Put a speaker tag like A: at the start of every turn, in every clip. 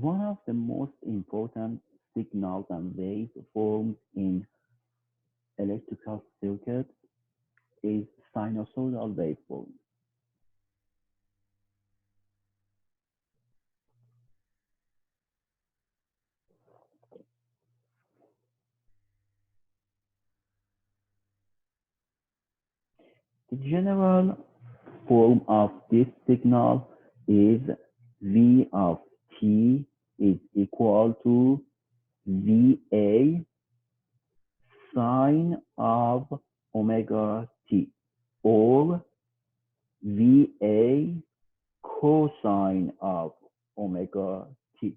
A: One of the most important signals and waveforms in electrical circuits is sinusoidal waveform. The general form of this signal is V of t is equal to VA sine of omega t, or VA cosine of omega t.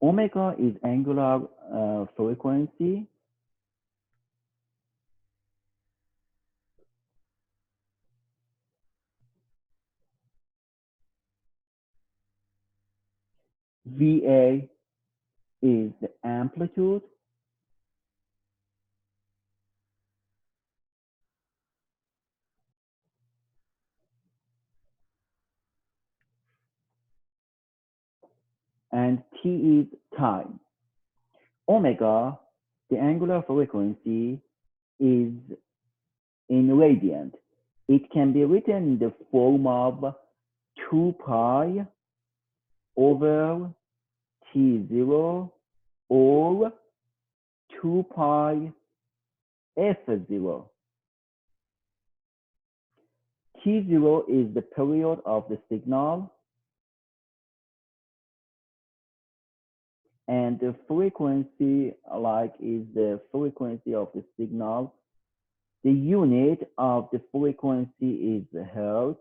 A: Omega is angular frequency. VA is the amplitude, and T is time. Omega, the angular frequency, is in radian. It can be written in the form of 2 pi over T0 or 2 pi F0. T0 is the period of the signal, and the frequency is the frequency of the signal. The unit of the frequency is hertz,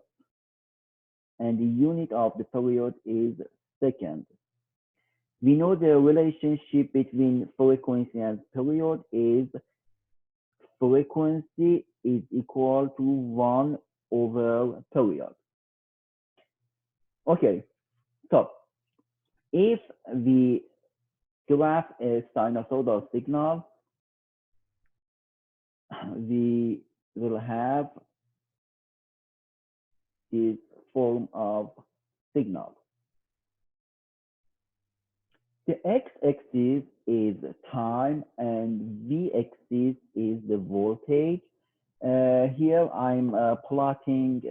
A: and the unit of the period is second. We know the relationship between frequency and period is frequency is equal to 1 over period. Okay, so if we graph a sinusoidal signal, we will have this form of signal. The x-axis is time and v-axis is the voltage. Here I'm plotting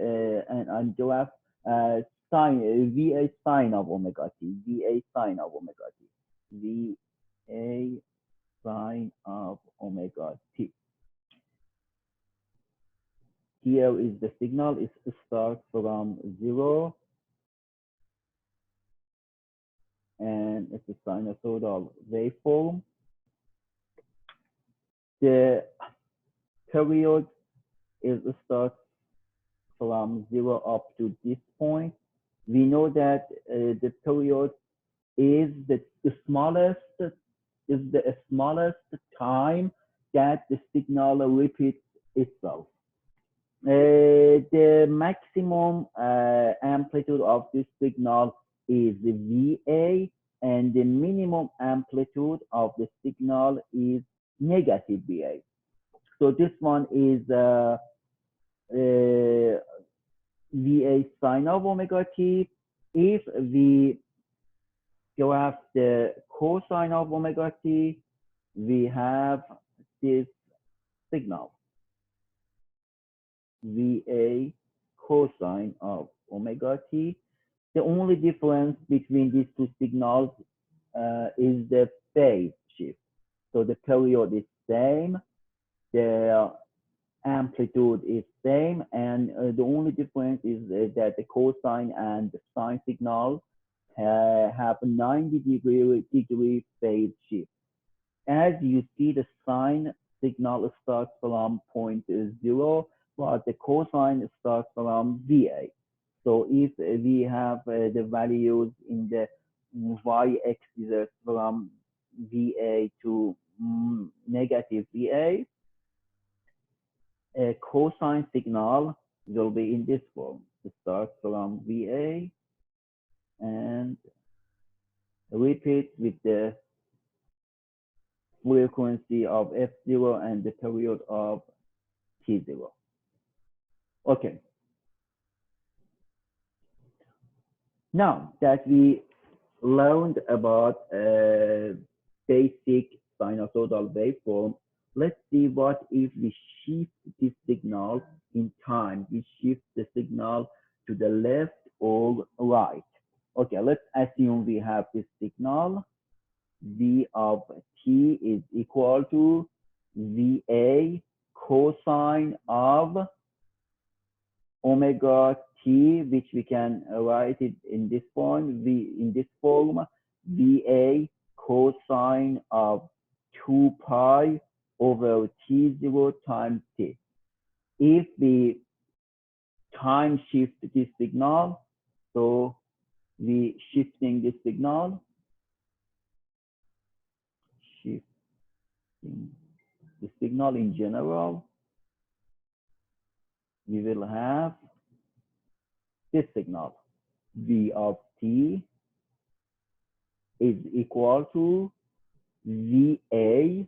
A: and I'm graph VA sine of omega t, VA sine of omega t, VA sine of omega t. Here is the signal. It starts from 0, and it's a sinusoidal waveform. The period is starts from 0 up to this point. We know that the period is the smallest time that the signal repeats itself. The maximum amplitude of this signal is the VA, and the minimum amplitude of the signal is negative VA. So this one is VA sine of omega t. If we graph the cosine of omega t, we have this signal, VA cosine of omega t. The only difference between these two signals is the phase shift. So the period is same, the amplitude is same, and the only difference is that the cosine and the sine signals have 90-degree phase shift. As you see, the sine signal starts from point 0, but the cosine starts from VA. So if we have the values in the y-axis from VA to negative VA, a cosine signal will be in this form. It starts from VA and repeat with the frequency of F0 and the period of T0. Okay. Now that we learned about basic sinusoidal waveform, let's see what if we shift this signal in time. We shift the signal to the left or right. Okay, let's assume we have this signal. V of t is equal to VA cosine of omega t, which we can write it in this form, VA cosine of 2 pi over T0 times T. If we time shift this signal, so we shifting this signal, shifting the signal in general, we will have this signal, V of t is equal to VA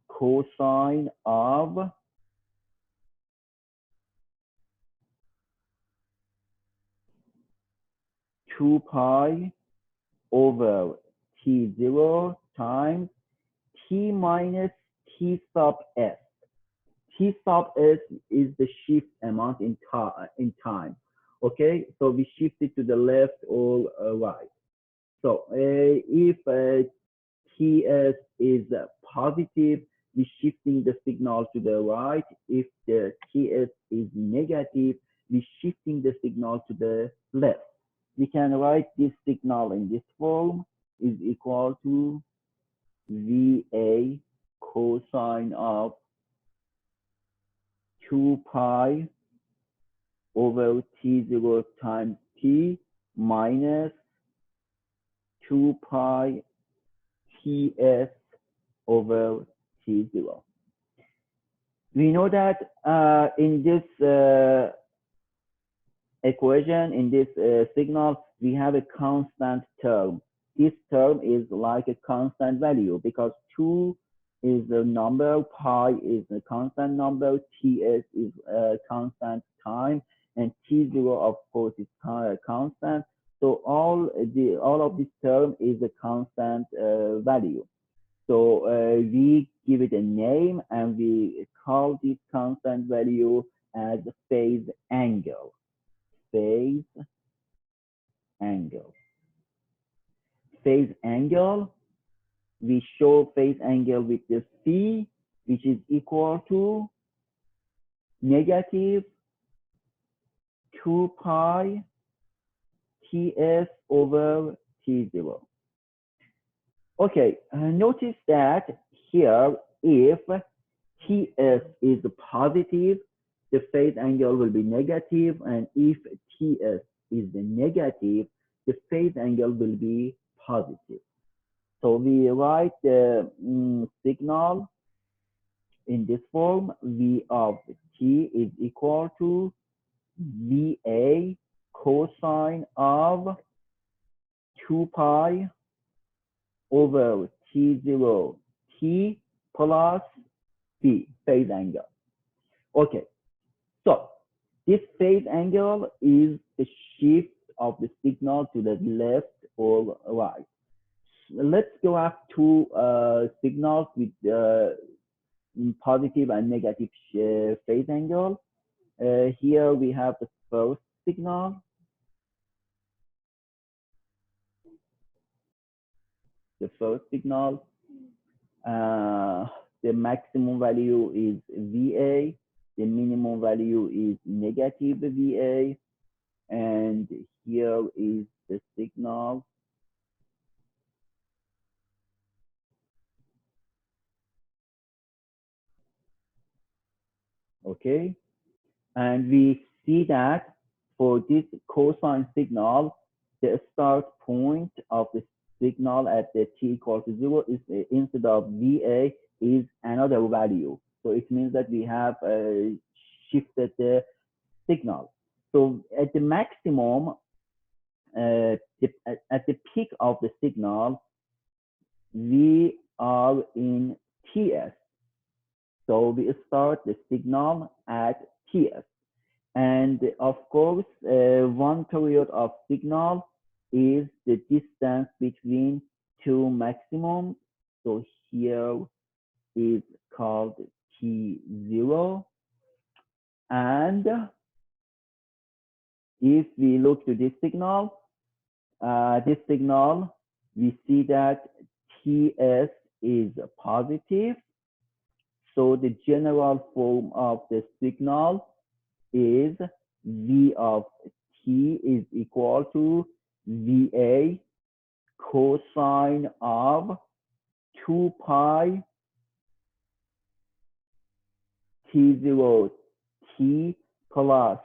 A: cosine of 2 pi over T0 times T minus T sub S. T sub S is the shift amount in time. Okay, so we shift it to the left or right. So if TS is positive, we're shifting the signal to the right. If the TS is negative, we're shifting the signal to the left. We can write this signal in this form is equal to VA cosine of 2 pi over T0 times T minus 2 pi TS over T0. We know that in this equation, in this signal, we have a constant term. This term is like a constant value because 2 is a number, pi is a constant number, Ts is a constant time, and T0 of course is constant. So all of this term is a constant value. So we give it a name and we call this constant value as phase angle. Phase angle. Phase angle, we show phase angle with the C, which is equal to negative 2 pi Ts over T0. Okay, notice that here, if Ts is positive, the phase angle will be negative, and if Ts is negative, the phase angle will be positive. So we write the signal in this form, V of t is equal to VA cosine of 2 pi over T0 T plus B, phase angle. Okay, so this phase angle is the shift of the signal to the left or right. Let's go up to signals with positive and negative phase angle. Here we have the first signal. The first signal, the maximum value is VA, the minimum value is negative VA, and here is the signal. Okay, and we see that for this cosine signal, the start point of the signal at the t equal to 0 is instead of VA is another value. So it means that we have shifted the signal. So at the maximum, at the peak of the signal, we are in TS. So we start the signal at TS. And of course, one period of signal is the distance between two maximums. So here is called T0. And if we look to this signal, we see that Ts is positive. So the general form of the signal is V of T is equal to VA cosine of 2 pi T0 T plus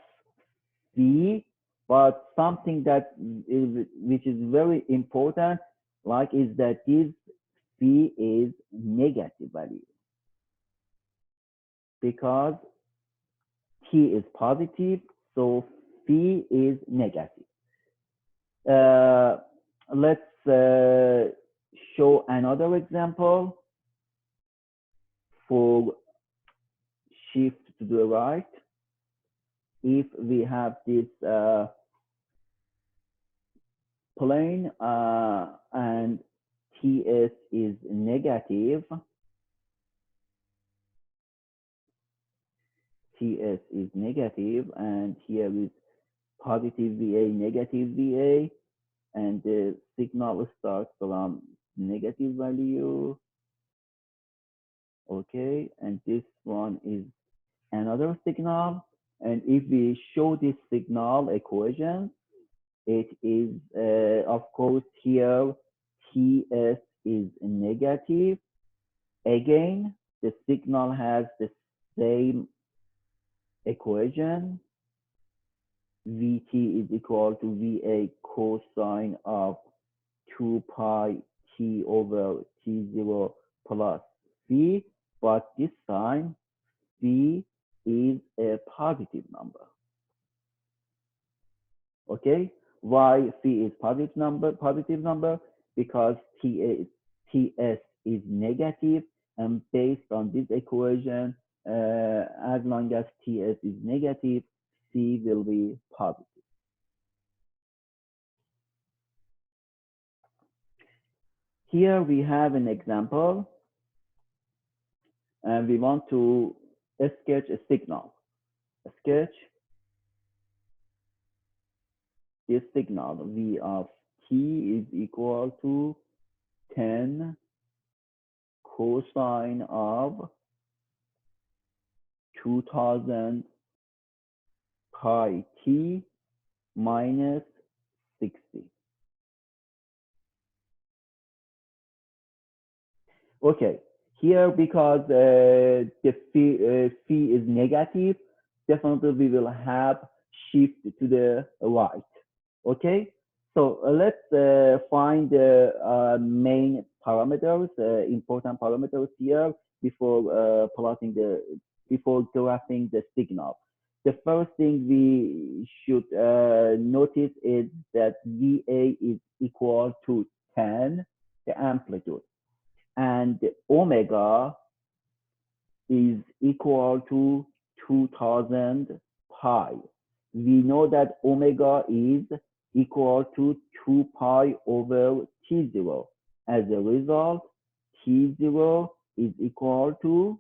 A: V. But something that which is very important, like, is that this V is negative value because T is positive, so V is negative. Let's show another example for shift to the right. If we have this plane and Ts is negative, and here is positive VA, negative VA, and the signal starts from negative value. Okay, and this one is another signal. And if we show this signal equation, it is, of course, here Ts is negative. Again, the signal has the same equation. Vt is equal to Va cosine of 2 pi T over T0 plus V, but this time V is a positive number. Okay, why V is positive number? Because Ts is negative, and based on this equation, as long as Ts is negative, C will be positive. Here we have an example, and we want to sketch a signal. Sketch this signal. V of T is equal to 10 cosine of 2000 pi T minus 60. Okay, here because the phi is negative, definitely we will have shift to the right. Okay, so let's find the main parameters, important parameters here before before graphing the signal. The first thing we should notice is that VA is equal to 10, the amplitude, and omega is equal to 2000 pi. We know that omega is equal to 2 pi over T0. As a result, T0 is equal to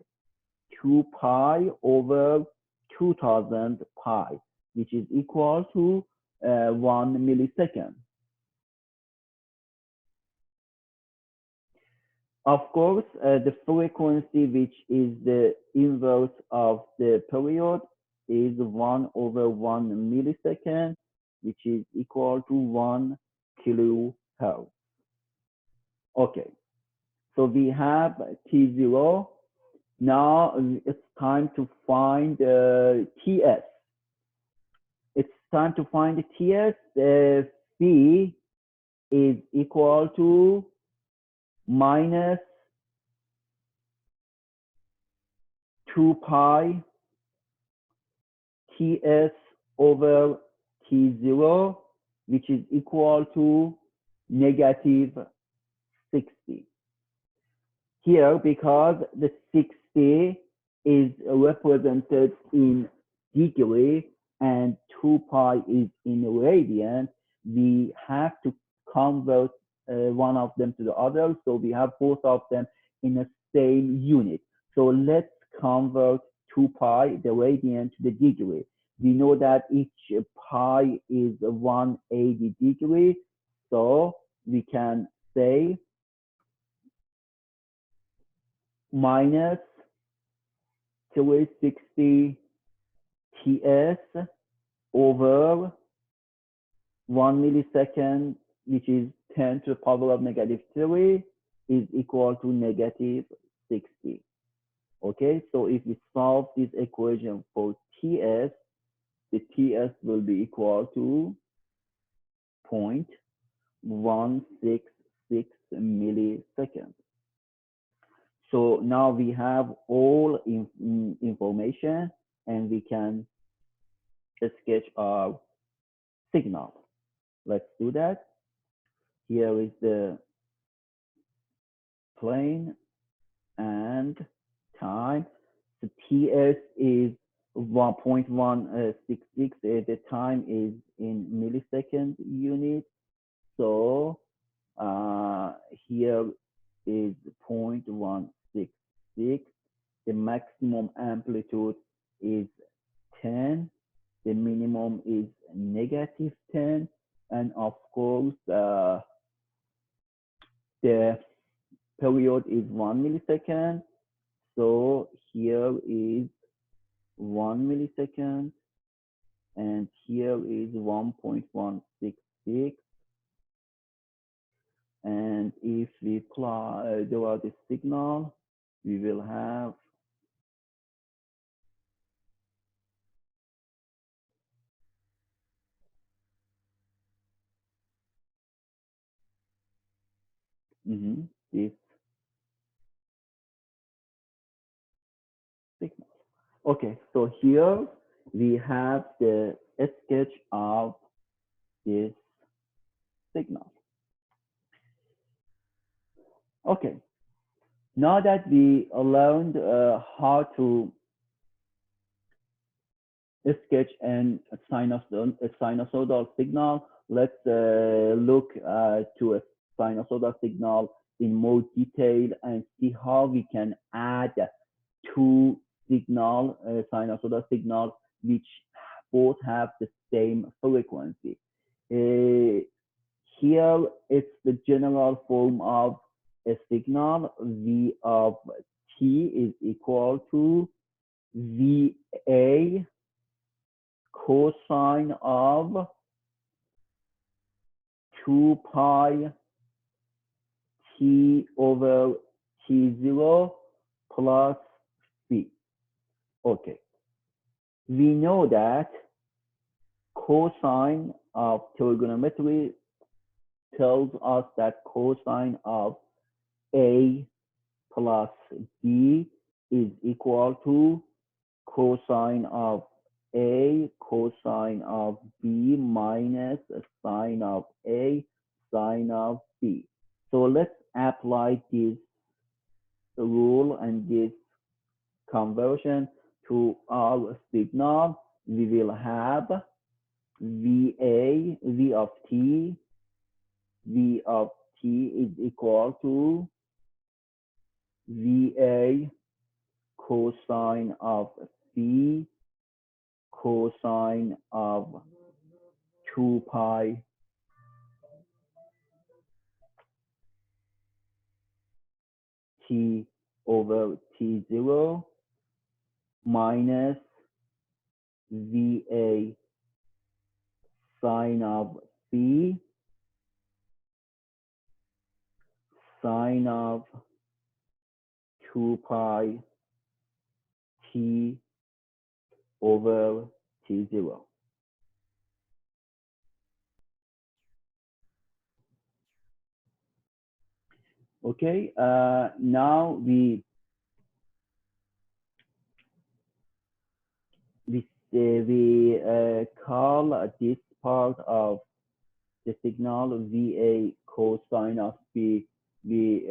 A: 2 pi over 2000 pi, which is equal to 1 millisecond. Of course, the frequency, which is the inverse of the period, is 1 over 1 millisecond, which is equal to 1 kilohertz. Okay, so we have T0. Now it's time to find Ts. It's time to find Ts. Phi is equal to minus 2 pi Ts over T0, which is equal to negative 60. Here, because the 60 is represented in degree, and 2 pi is in radian, we have to convert one of them to the other. So we have both of them in the same unit. So let's convert 2 pi, the radian, to the degree. We know that each pi is 180 degree. So we can say minus 360 TS over 1 millisecond, which is 10 to the power of negative 3, is equal to negative 60. Okay, so if we solve this equation for TS, the TS will be equal to 0.166 milliseconds. So now we have all information and we can sketch our signal. Let's do that. Here is the plane and time. The TS is 1.166. The time is in millisecond unit. So here is 0.166. The maximum amplitude is 10. The minimum is negative 10. And of course, the period is 1 millisecond. So here is 1 millisecond. And here is 1.166. And if we plot the signal, we will have this signal. Okay, so here we have the sketch of this signal. Okay, now that we learned how to sketch a sinusoidal signal, let's look to a sinusoidal signal in more detail and see how we can add two sinusoidal signals which both have the same frequency. Here it's the general form of a signal. V of t is equal to VA cosine of 2 pi t over t0 plus v. Okay. We know that cosine of trigonometry tells us that cosine of A plus B is equal to cosine of A cosine of B minus sine of A sine of B. So let's apply this rule and this conversion to our signal. We will have V of t is equal to VA cosine of B cosine of 2 pi t over t0 minus VA sine of B sine of 2 pi t over t0. Okay, now we call this part of the signal VA cosine of B. We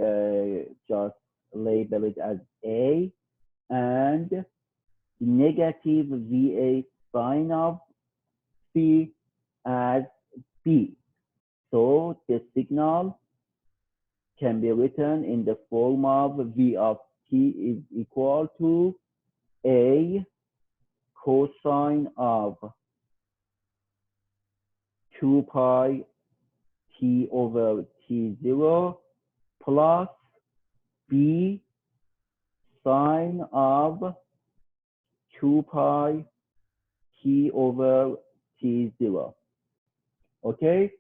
A: just label it as A, and negative VA sine of phi as B. So the signal can be written in the form of V of t is equal to A cosine of 2 pi t over t0 plus B sine of 2 pi t over t0. Okay,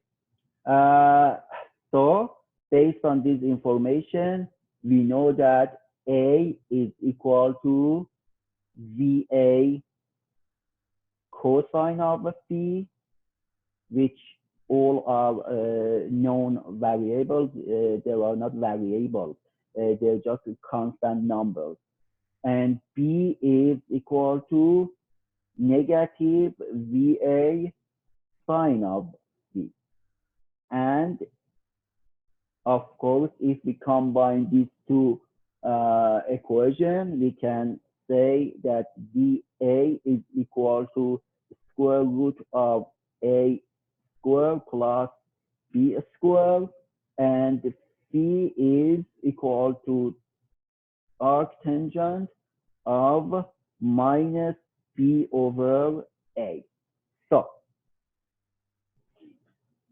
A: so based on this information, we know that A is equal to VA cosine of phi, which all are known variables. They are not variables. They're just constant numbers. And B is equal to negative VA sine of phi. And of course, if we combine these two equations, we can say that VA is equal to square root of A square plus B square, and phi is equal to arctangent of minus B over A. So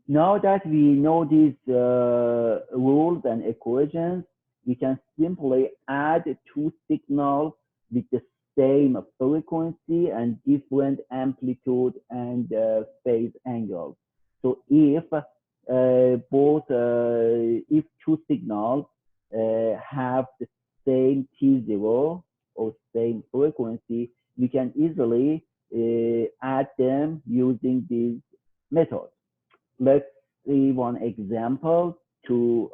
A: now that we know these rules and equations, we can simply add two signals with the same frequency and different amplitude and phase angles. So if if two signals have the same T0 or same frequency, we can easily add them using this method. Let's see one example to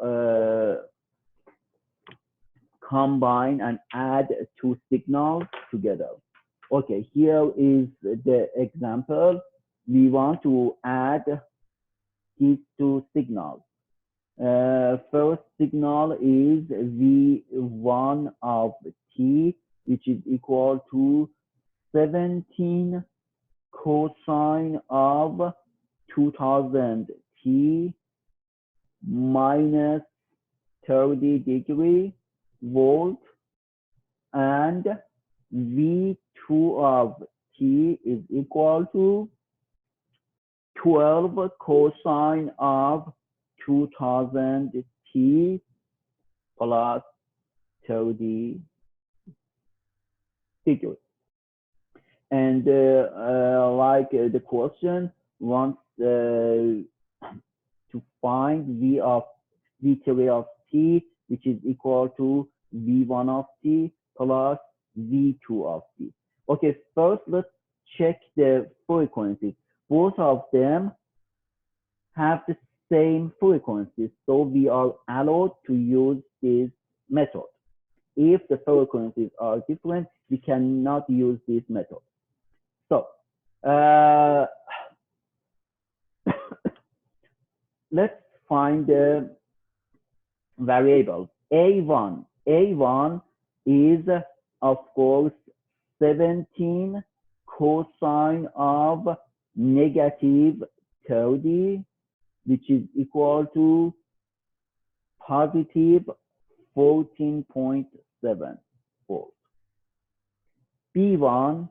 A: combine and add two signals together. Okay, here is the example. We want to add these two signals. First signal is V1 of t, which is equal to 17 cosine of 2000 t minus 30 degree volt, and V2 of t is equal to 12 cosine of 2000 t plus 30 degree. And like the question wants to find V3 of t, which is equal to V1 of t plus V2 of t. Okay, first let's check the frequencies. Both of them have the same frequencies, so we are allowed to use this method. If the frequencies are different, we cannot use this method. So let's find the variable A1. A1 is, of course, 17 cosine of negative 30, which is equal to positive 14.7 volts. B1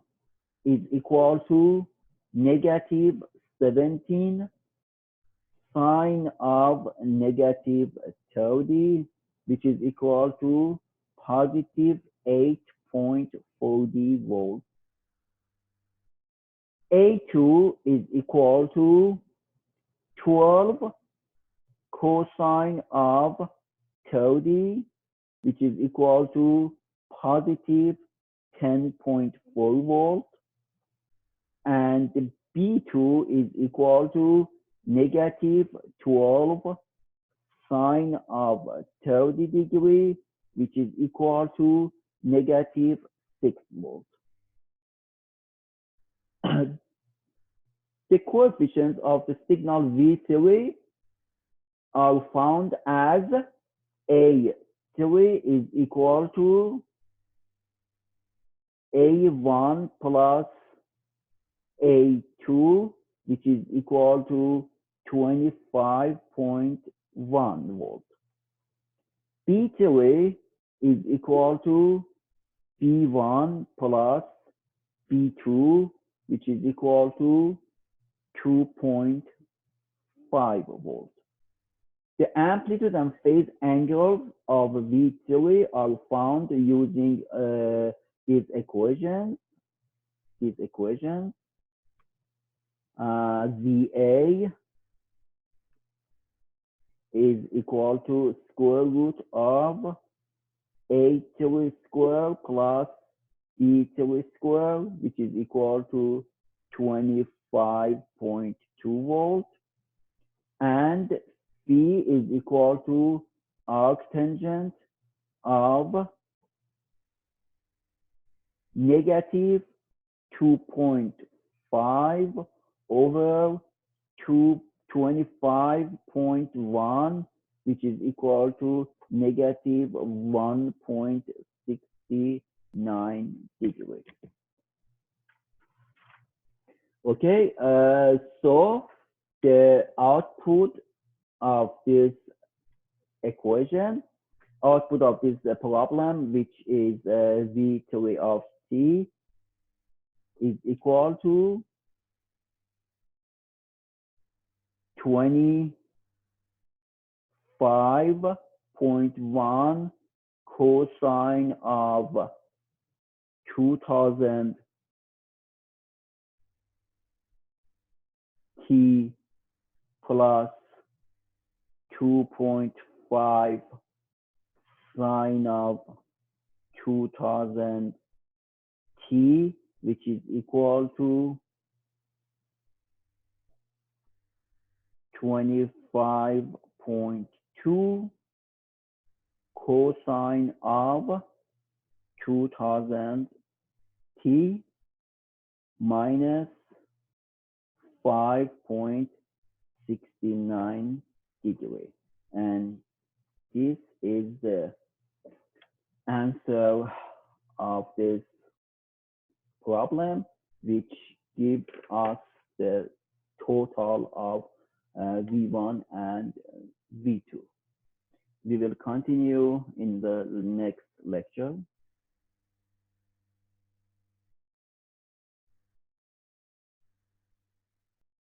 A: is equal to negative 17 sine of negative 30, which is equal to positive 8.40 volts. A2 is equal to 12 cosine of 30, which is equal to positive 10.4 volts. And B2 is equal to negative 12 sine of 30 degree, which is equal to negative 6 volts. The coefficients of the signal V3 are found as A3 is equal to A1 plus A2, which is equal to 25.1 volt. B3 is equal to B1 plus B2, which is equal to 2.5 volt. The amplitude and phase angles of V3 are found using these equations. VA is equal to square root of A3 square plus B3 square, which is equal to 25.2 volts, and B is equal to arctangent of negative 2.5 over 25.1, which is equal to negative 1.69 degrees. Okay, so the output of this equation, output of this problem, which is V3 of T, is equal to 25.1 cosine of 2000 T plus 2.5 sine of 2000 T, which is equal to 25.2 cosine of 2000 T minus 5.69 degrees. And this is the answer of this problem, which gives us the total of V1 and V2. We will continue in the next lecture.